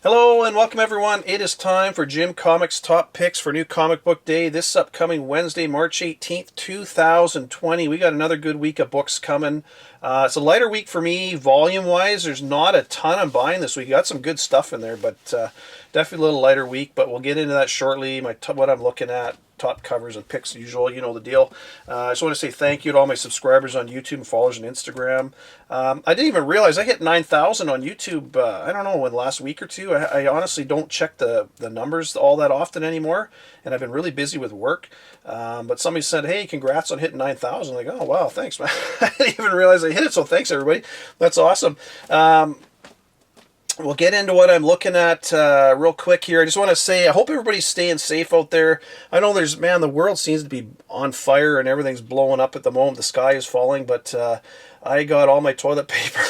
Hello and welcome everyone. It is time for Jim Comics Top Picks for New Comic Book Day. This upcoming Wednesday, March 18th, 2020. We got another good week of books coming. It's a lighter week for me, volume-wise. There's not a ton I'm buying this week. Got some good stuff in there, but definitely a little lighter week. But we'll get into that shortly. What I'm looking at. Top covers and picks, usual, you know the deal. I just want to say thank you to all my subscribers on YouTube and followers on Instagram. I didn't even realize I hit 9,000 on YouTube, I don't know, in the last week or two. I honestly don't check the numbers all that often anymore, and I've been really busy with work. But somebody said, hey, congrats on hitting 9,000. Like, oh, wow, thanks, man. I didn't even realize I hit it, so thanks, everybody. That's awesome. We'll get into what I'm looking at real quick here. I just want to say I hope everybody's staying safe out there. I know the world seems to be on fire and everything's blowing up at the moment. The sky is falling, but I got all my toilet paper.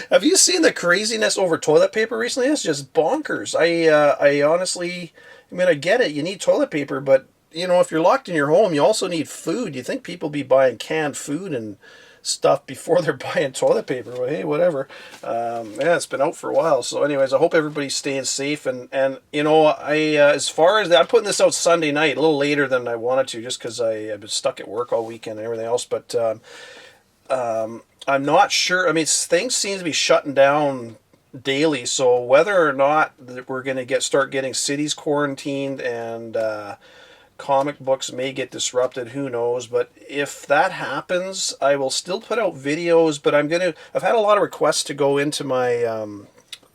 Have you seen the craziness over toilet paper recently? It's just bonkers. I honestly, I get it. You need toilet paper, but, if you're locked in your home, you also need food. You think people be buying canned food and stuff before they're buying toilet paper. Well, hey, whatever. Yeah, it's been out for a while. So anyways, I hope everybody's staying safe. And as far as that, I'm putting this out Sunday night, a little later than I wanted to, just because I've been stuck at work all weekend and everything else. But I'm not sure. Things seem to be shutting down daily. So whether or not we're going to start getting cities quarantined and comic books may get disrupted, who knows. But if that happens, I will still put out videos, but I've had a lot of requests to go into my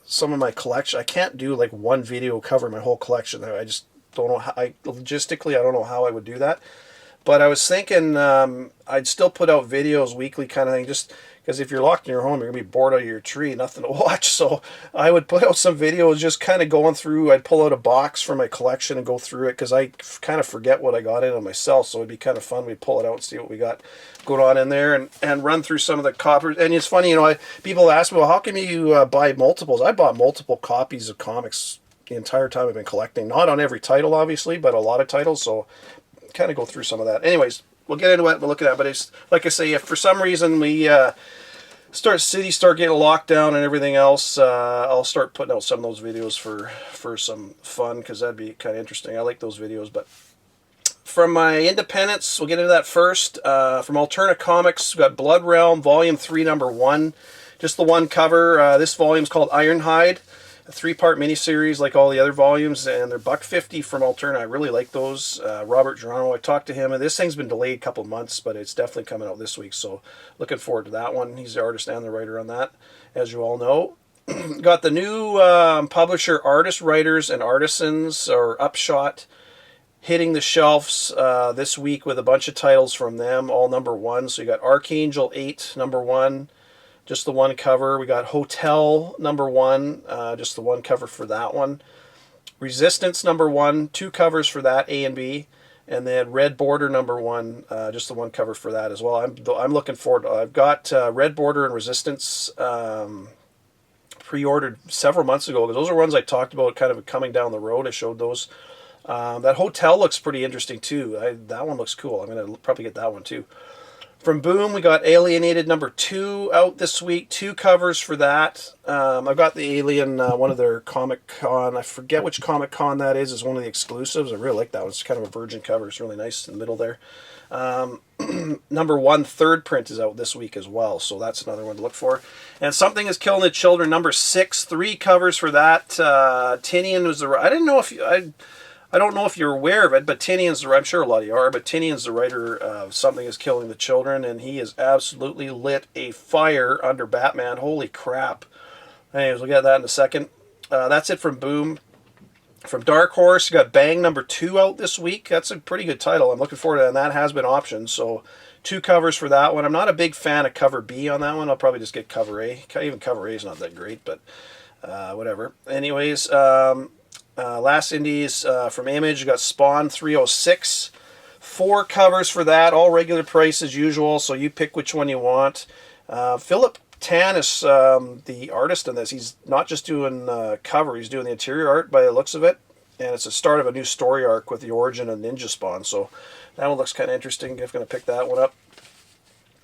some of my collection. I can't do like one video cover my whole collection. I just don't know how, logistically I don't know how I would do that. But I was thinking I'd still put out videos weekly kind of thing, just because if you're locked in your home, you're going to be bored out of your tree, nothing to watch. So I would put out some videos just kind of going through. I'd pull out a box from my collection and go through it, because I kind of forget what I got in on myself. So it'd be kind of fun. We'd pull it out and see what we got going on in there and run through some of the copies. And it's funny, people ask me, well, how come you buy multiples? I bought multiple copies of comics the entire time I've been collecting. Not on every title, obviously, but a lot of titles. So kind of go through some of that. Anyways, we'll get into what we're looking at. But it's like I say, if for some reason we start getting locked down and everything else, I'll start putting out some of those videos for some fun, because that'd be kind of interesting. I like those videos. But from my independents, we'll get into that first. From Alterna Comics, we've got Blood Realm Volume 3, Number 1. Just the one cover. This volume's called Ironhide. A 3-part miniseries like all the other volumes, and they're $1.50 from Alterna. I really like those. Robert Geronimo, I talked to him, and this thing's been delayed a couple of months, but it's definitely coming out this week, so looking forward to that one. He's the artist and the writer on that, as you all know. Got the new publisher, Artists, Writers, and Artisans, or Upshot, hitting the shelves this week with a bunch of titles from them, all number 1. So you got Archangel 8, number 1. Just the one cover. We got Hotell, number 1. Just the one cover for that one. Resistance, number 1. 2 covers for that, A and B. And then Red Border, number 1. Just the one cover for that as well. I'm looking forward to it. I've got Red Border and Resistance pre-ordered several months ago, because those are ones I talked about kind of coming down the road. I showed those. That Hotell looks pretty interesting too. That one looks cool. I'm going to probably get that one too. From Boom, we got Alienated number 2 out this week. 2 covers for that. I've got the Alien, one of their Comic-Con. I forget which Comic-Con that is. It's one of the exclusives. I really like that one. It's kind of a virgin cover. It's really nice in the middle there. Number 1, third print is out this week as well. So that's another one to look for. And Something is Killing the Children, number 6. 3 covers for that. Tinian was the... I don't know if you're aware of it, but Tinian's, I'm sure a lot of you are, but Tinian's the writer of Something is Killing the Children, and he has absolutely lit a fire under Batman. Holy crap. Anyways, we'll get that in a second. That's it from Boom. From Dark Horse, you got Bang number 2 out this week. That's a pretty good title. I'm looking forward to that, and that has been optioned, so 2 covers for that one. I'm not a big fan of cover B on that one. I'll probably just get cover A. Even cover A is not that great, but whatever. Anyways, last indies from Image, you got Spawn 306. 4 covers for that, all regular price as usual, so you pick which one you want. Philip Tan is the artist in this. He's not just doing cover, he's doing the interior art by the looks of it. And it's the start of a new story arc with the origin of Ninja Spawn, so that one looks kind of interesting. I'm going to pick that one up.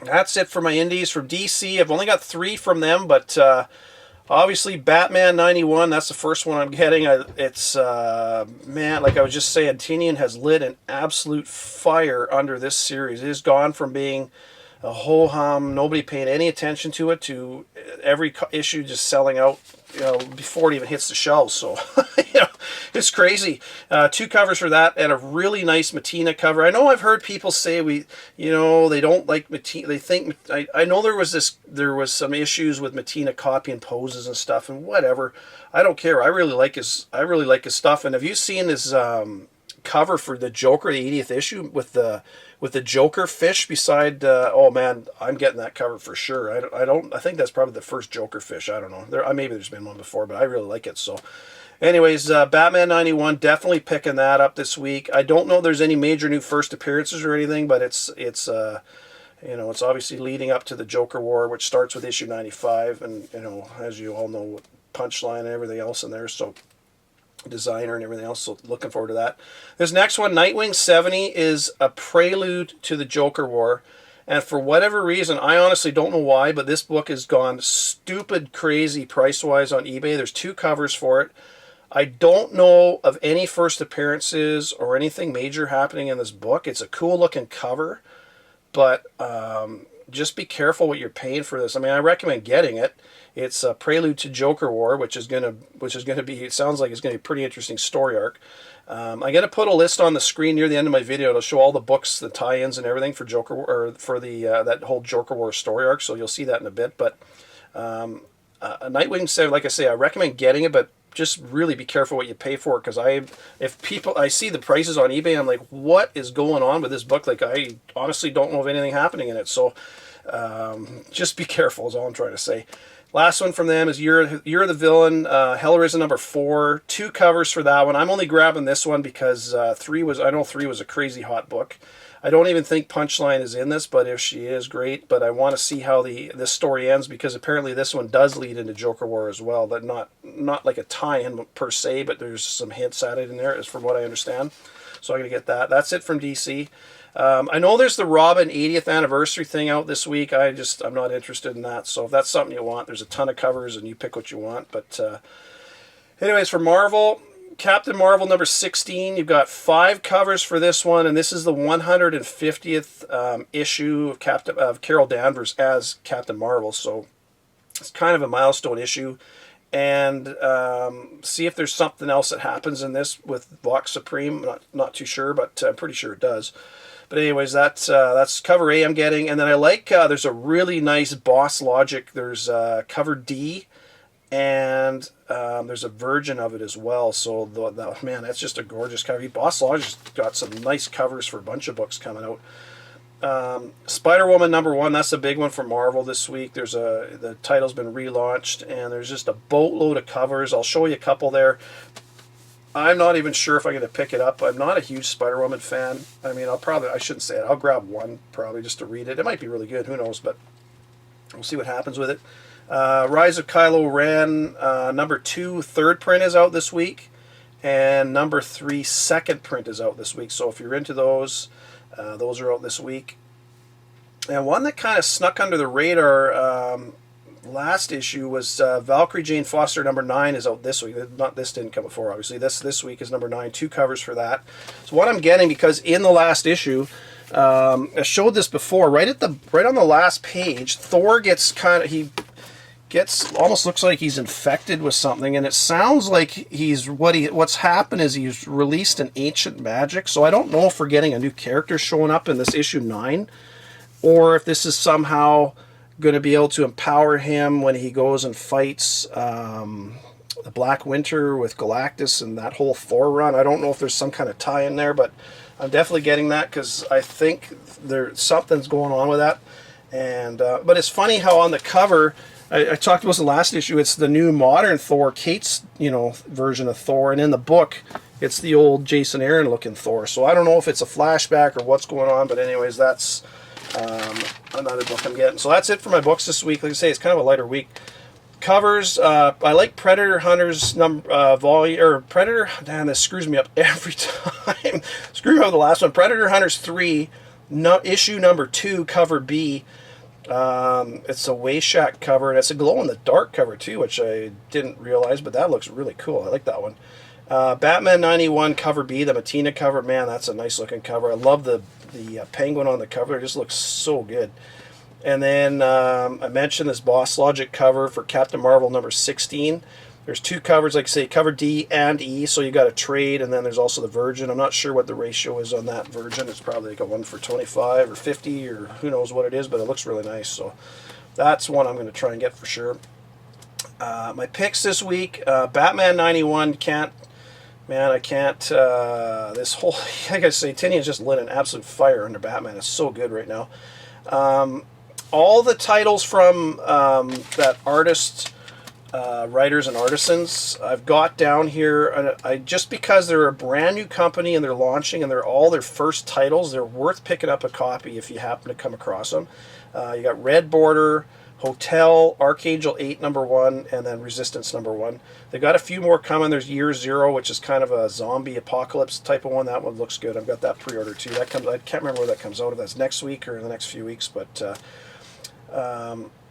That's it for my indies. From DC, I've only got 3 from them, but Obviously, Batman 91, that's the first one I'm getting. It's, man, like I was just saying, Tinian has lit an absolute fire under this series. It has gone from being a ho-hum, nobody paying any attention to it, to every issue just selling out, before it even hits the shelves. So, it's crazy. 2 covers for that, and a really nice Mattina cover. I know I've heard people say they don't like Mattina. They think, I know there was some issues with Mattina copying poses and stuff, and whatever. I don't care. I really like his stuff. And have you seen his cover for the Joker, the 80th issue, with the Joker fish beside? Oh man, I'm getting that cover for sure. I think that's probably the first Joker fish. I don't know. Maybe there's been one before, but I really like it. So, anyways, Batman 91, definitely picking that up this week. I don't know if there's any major new first appearances or anything, but it's obviously leading up to the Joker War, which starts with issue 95, and as you all know, Punchline and everything else in there. So, designer and everything else, so looking forward to that. This next one, Nightwing 70, is a prelude to the Joker War, and for whatever reason, I honestly don't know why, but this book has gone stupid crazy price-wise on eBay. There's 2 covers for it. I don't know of any first appearances or anything major happening in this book. It's a cool looking cover, but just be careful what you're paying for this. I mean, I recommend getting it. It's a prelude to Joker War, which is gonna be. It sounds like it's gonna be a pretty interesting story arc. I'm gonna put a list on the screen near the end of my video to show all the books, the tie-ins, and everything for Joker, or for the that whole Joker War story arc. So you'll see that in a bit. But Nightwing said, like I say, I recommend getting it, but just really be careful what you pay for it, because I see the prices on eBay, I'm like, what is going on with this book? Like, I honestly don't know of anything happening in it. So just be careful is all I'm trying to say. Last one from them is You're the Villain, Hellraiser number 4. 2 covers for that one. I'm only grabbing this one because 3 was a crazy hot book. I don't even think Punchline is in this, but if she is, great. But I want to see how this story ends, because apparently this one does lead into Joker War as well. That not like a tie-in per se, but there's some hints at it in there, is from what I understand. So I'm going to get that. That's it from DC. I know there's the Robin 80th anniversary thing out this week. I'm not interested in that. So if that's something you want, there's a ton of covers and you pick what you want. But anyways, for Marvel, Captain Marvel number 16, you've got 5 covers for this one, and this is the 150th issue of Carol Danvers as Captain Marvel. So it's kind of a milestone issue. And see if there's something else that happens in this with Vox Supreme. Not too sure, but I'm pretty sure it does. But anyways, that's cover A I'm getting. And then I like, there's a really nice Boss Logic. There's cover D, and there's a version of it as well. So, man, that's just a gorgeous cover. Boss Logic's got some nice covers for a bunch of books coming out. Spider-Woman number 1, that's a big one for Marvel this week. The title's been relaunched, and there's just a boatload of covers. I'll show you a couple there. I'm not even sure if I'm going to pick it up. I'm not a huge Spider-Woman fan. I mean, I shouldn't say it. I'll grab one probably just to read it. It might be really good. Who knows? But we'll see what happens with it. Rise of Kylo Ren, number 2, 3rd print is out this week. And number 3, 2nd print is out this week. So if you're into those are out this week. And one that kind of snuck under the radar last issue was Valkyrie Jane Foster number 9 is out this week. This didn't come before, obviously. This week is number 9. 2 covers for that. So what I'm getting, because in the last issue, I showed this before, right on the last page, Thor almost looks like he's infected with something, and it sounds like what's happened is he's released an ancient magic. So I don't know if we're getting a new character showing up in this issue 9, or if this is somehow going to be able to empower him when he goes and fights the Black Winter with Galactus and that whole Thor run. I don't know if there's some kind of tie in there, but I'm definitely getting that, because I think something's going on with that. And but it's funny how on the cover, I talked about the last issue, it's the new modern Thor, Kate's version of Thor, and in the book it's the old Jason Aaron looking Thor. So I don't know if it's a flashback or what's going on, but anyways, that's another book I'm getting. So that's it for my books this week. Like I say, it's kind of a lighter week. Covers, I like Predator Hunters Predator, damn, this screws me up every time. Screw me up with the last one. Predator Hunters 3, issue number 2, cover B. It's a Wayshack cover, and it's a glow-in-the-dark cover too, which I didn't realize, but that looks really cool. I like that one. Batman 91 cover B, the Matina cover. Man, that's a nice looking cover. I love the penguin on the cover. It just looks so good. And then I mentioned this Boss Logic cover for Captain Marvel number 16. There's two covers, like I say, cover D and E, so you got a trade, and then there's also the Virgin. I'm not sure what the ratio is on that Virgin. It's probably like a 1 for 25 or 50 or who knows what it is, but it looks really nice. So that's one I'm going to try and get for sure. My picks this week, Batman 91, I can't, this whole, like I say, Tinian's just lit an absolute fire under Batman. It's so good right now. All the titles from that artist, writers and artisans I've got down here, and I just because they're a brand new company and they're launching and they're all their first titles, they're worth picking up a copy if you happen to come across them. You got Red Border, Hotell, Archangel 8 #1, and then Resistance #1. They got a few more coming. There's Year Zero, which is kind of a zombie apocalypse type of one. That one looks good. I've got that pre-order too. That comes. I can't remember where that comes out. If that's next week or in the next few weeks, but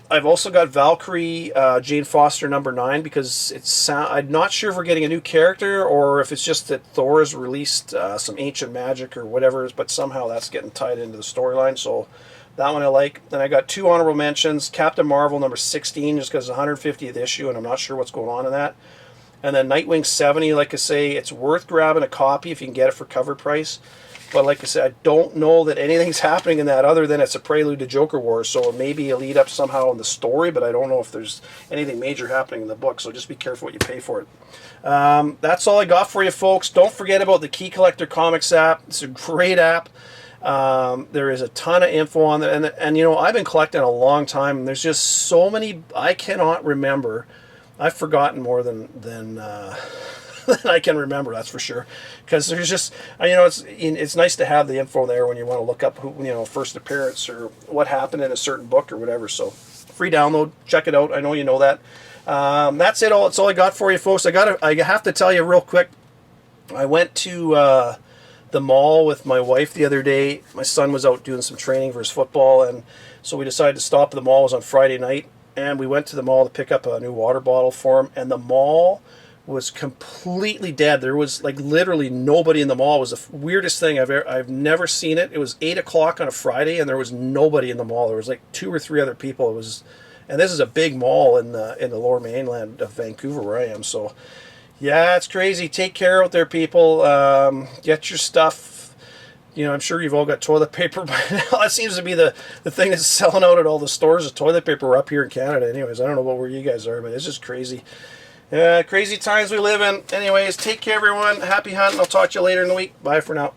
I've also got Valkyrie, Jane Foster #9, because I'm not sure if we're getting a new character or if it's just that Thor has released some ancient magic or whatever, but somehow that's getting tied into the storyline. So that one I like. Then I got two honorable mentions. Captain Marvel number 16, just because it's 150th issue, and I'm not sure what's going on in that. And then Nightwing 70, like I say, it's worth grabbing a copy if you can get it for cover price. But like I said, I don't know that anything's happening in that other than it's a prelude to Joker Wars, so it may be a lead up somehow in the story, but I don't know if there's anything major happening in the book, so just be careful what you pay for it. That's all I got for you, folks. Don't forget about the Key Collector Comics app. It's a great app. There is a ton of info on there, and you know, I've been collecting a long time, and there's just so many I cannot remember. I've forgotten more than than I can remember, that's for sure. Because there's just, you know, it's nice to have the info there when you want to look up who, you know, first appearance or what happened in a certain book or whatever. So free download, check it out. I know you know that. That's it. That's all I got for you, folks. I have to tell you real quick. I went to the mall with my wife the other day. My son was out doing some training for his football, and so we decided to stop at the mall. It was on Friday night, and we went to the mall to pick up a new water bottle for him, and the mall was completely dead. There was like literally nobody in the mall. It was the weirdest thing I've never seen it. It was 8 o'clock on a Friday, and there was nobody in the mall. There was like 2 or 3 other people. It was, and this is a big mall in the lower mainland of Vancouver where I am. So yeah, it's crazy. Take care out there, people. Get your stuff. You know, I'm sure you've all got toilet paper by now. That seems to be the thing that's selling out at all the stores is toilet paper up here in Canada. Anyways, I don't know about where you guys are, but it's just crazy. Crazy times we live in. Anyways, take care, everyone. Happy hunting. I'll talk to you later in the week. Bye for now.